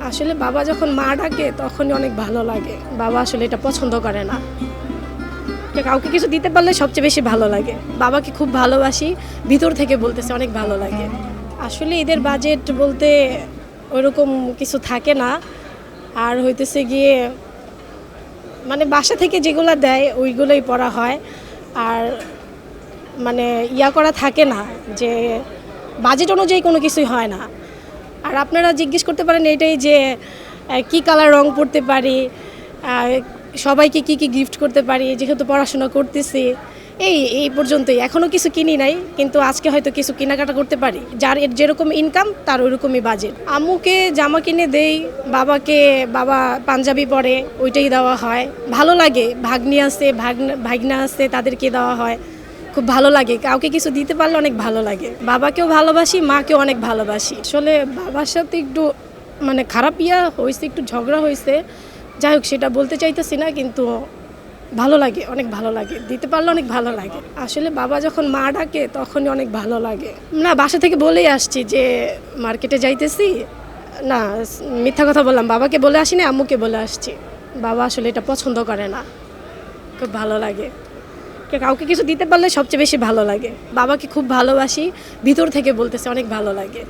আসলে বাবা যখন মা ডাকে তখনই অনেক ভালো লাগে। বাবা আসলে এটা পছন্দ করে না। কাউকে কিছু দিতে পারলে সবচেয়ে বেশি ভালো লাগে। বাবাকে খুব ভালোবাসি, ভিতর থেকে বলতেছে অনেক ভালো লাগে। আসলে ঈদের বাজেট বলতে ওইরকম কিছু থাকে না। আর হইতেছে গিয়ে মানে বাসা থেকে যেগুলো দেয় ওইগুলোই পড়া হয়। আর মানে করা থাকে না যে বাজেট অনুযায়ী কোনো কিছুই হয় না। আর আপনারা জিজ্ঞেস করতে পারেন এটাই যে কি কালার রং পরতে পারি, সবাইকে কি কি গিফট করতে পারি, যেহেতু পড়াশোনা করতেছি। এই পর্যন্তই। এখনও কিছু কিনি নাই, কিন্তু আজকে হয়তো কিছু কেনাকাটা করতে পারি। যার যেরকম ইনকাম তার ওইরকমই বাজেট। আম্মুকে জামা কিনে দেই, বাবা পাঞ্জাবি পরে, ওইটাই দেওয়া হয়। ভালো লাগে, ভাগ্নি আছে, ভাগনা আছে, তাদেরকে দেওয়া হয়। খুব ভালো লাগে, কাউকে কিছু দিতে পারলে অনেক ভালো লাগে। বাবাকেও ভালোবাসি, মাকেও অনেক ভালোবাসি। আসলে বাবার সাথে একটু মানে খারাপ হয়েছে, একটু ঝগড়া হয়েছে। যাই হোক, সেটা বলতে চাইতেছি না, কিন্তু ভালো লাগে, অনেক ভালো লাগে। দিতে পারলে অনেক ভালো লাগে। আসলে বাবা যখন মা ডাকে তখনই অনেক ভালো লাগে। না, বাসা থেকে বলেই আসছি যে মার্কেটে যাইতেছি। না, মিথ্যা কথা বললাম, বাবাকে বলে আসিনি, আম্মুকে বলে আসছি। বাবা আসলে এটা পছন্দ করে না। খুব ভালো লাগে, কাউকে কিছু দিতে পারলে সবচেয়ে বেশি ভালো লাগে। বাবাকে খুব ভালোবাসি, ভিতর থেকে বলতেছে অনেক ভালো লাগে।